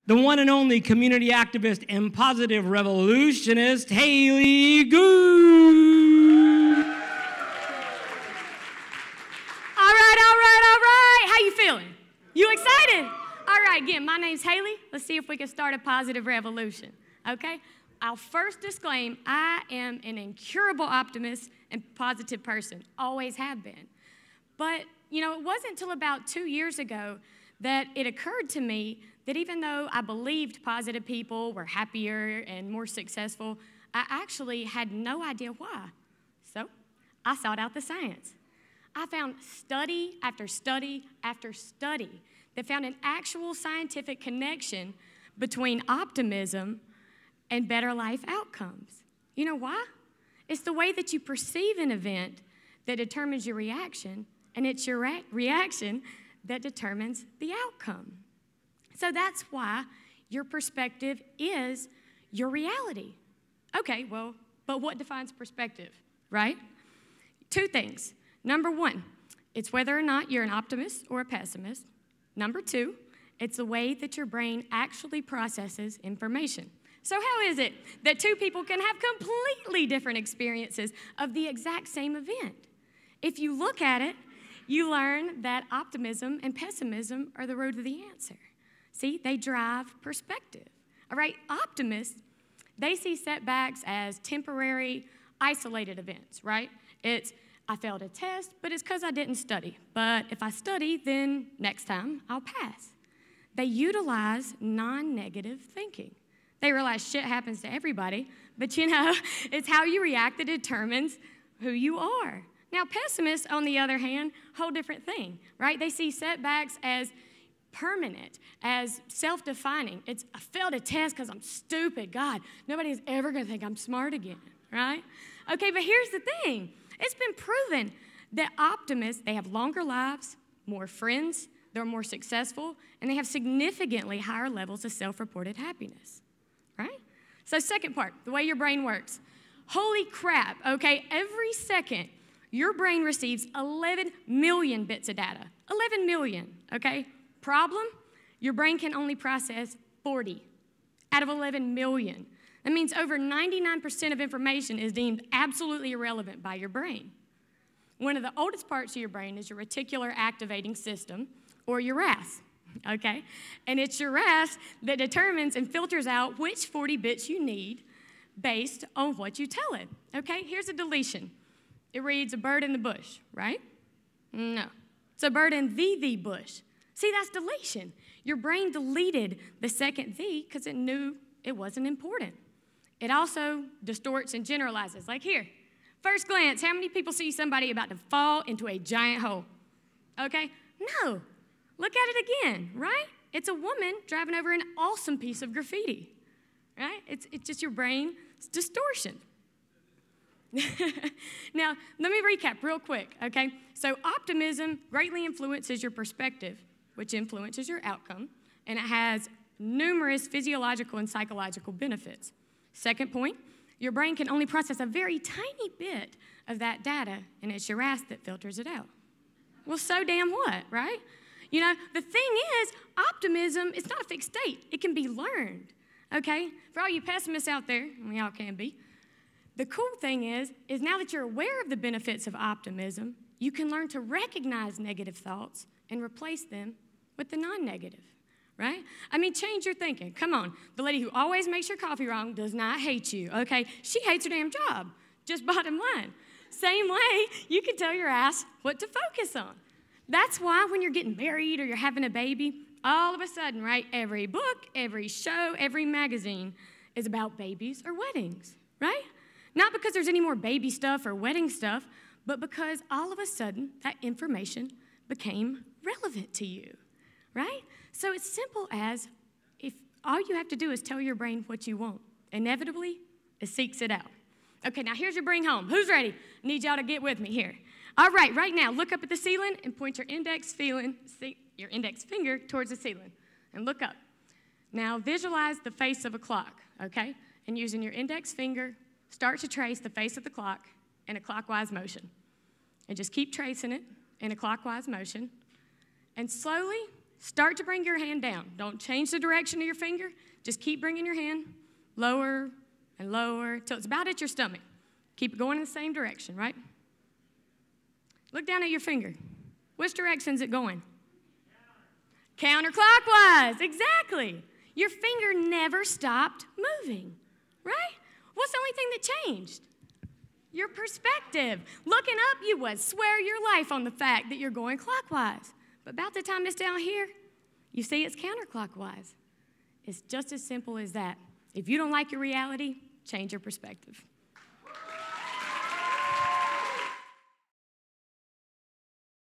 the one and only community activist and positive revolutionist, B Gouge. All right. How you feeling? You excited? All right, again, my name's Haley. Let's see if we can start a positive revolution, okay? I'll first disclaim, I am an incurable optimist and positive person, always have been. But, you know, it wasn't until about 2 years ago that it occurred to me that even though I believed positive people were happier and more successful, I actually had no idea why. So I sought out the science. I found study after study after study that found an actual scientific connection between optimism and better life outcomes. You know why? It's the way that you perceive an event that determines your reaction, and it's your reaction that determines the outcome. So that's why your perspective is your reality. Okay, well, but what defines perspective, right? 2 things. Number 1, it's whether or not you're an optimist or a pessimist. Number 2, it's the way that your brain actually processes information. So how is it that 2 people can have completely different experiences of the exact same event? If you look at it, you learn that optimism and pessimism are the road to the answer. See, they drive perspective. All right, optimists, they see setbacks as temporary, isolated events, right? It's, I failed a test, but it's because I didn't study. But if I study, then next time I'll pass. They utilize non-negative thinking. They realize shit happens to everybody, but you know, it's how you react that determines who you are. Now, pessimists, on the other hand, whole different thing, right? They see setbacks as permanent, as self-defining. It's, I failed a test because I'm stupid. God, nobody's ever going to think I'm smart again, right? Okay, but here's the thing. It's been proven that optimists, they have longer lives, more friends, they're more successful, and they have significantly higher levels of self-reported happiness, right? So second part, the way your brain works. Holy crap, okay? Every second, your brain receives 11 million bits of data. 11 million, okay? Problem, your brain can only process 40 out of 11 million. That means over 99% of information is deemed absolutely irrelevant by your brain. One of the oldest parts of your brain is your reticular activating system, or your RAS, okay? And it's your RAS that determines and filters out which 40 bits you need based on what you tell it, okay? Here's a deletion. It reads a bird in the bush, right? No, it's a bird in the bush. See, that's deletion. Your brain deleted the second the because it knew it wasn't important. It also distorts and generalizes. Like here, first glance, how many people see somebody about to fall into a giant hole? Okay, no. Look at it again, right? It's a woman driving over an awesome piece of graffiti, right? It's just your brain's distortion. Now, let me recap real quick, okay? So optimism greatly influences your perspective, which influences your outcome, and it has numerous physiological and psychological benefits. Second point, your brain can only process a very tiny bit of that data, and it's your RAS that filters it out. Well, so damn what, right? You know, the thing is, optimism is not a fixed state. It can be learned, okay? For all you pessimists out there, and we all can be, the cool thing is now that you're aware of the benefits of optimism, you can learn to recognize negative thoughts and replace them with the non-negative, right? I mean, change your thinking. Come on. The lady who always makes your coffee wrong does not hate you, okay? She hates her damn job, just bottom line. Same way, you can tell your ass what to focus on. That's why when you're getting married or you're having a baby, all of a sudden, right, every book, every show, every magazine is about babies or weddings, right? Not because there's any more baby stuff or wedding stuff, but because all of a sudden that information became relevant to you, right? So it's simple as if all you have to do is tell your brain what you want. Inevitably, it seeks it out. Okay, now here's your bring home. Who's ready? I need y'all to get with me here. All right, right now, look up at the ceiling and point your index finger towards the ceiling and look up. Now visualize the face of a clock, okay? And using your index finger, start to trace the face of the clock in a clockwise motion. And just keep tracing it in a clockwise motion. And slowly Start to bring your hand down. Don't change the direction of your finger. Just keep bringing your hand lower and lower till it's about at your stomach. Keep it going in the same direction, right? Look down at your finger. Which direction is it going? Counterclockwise, exactly. Your finger never stopped moving, right? What's the only thing that changed? Your perspective. Looking up, you would swear your life on the fact that you're going clockwise. But about the time it's down here, you see it's counterclockwise. It's just as simple as that. If you don't like your reality, change your perspective.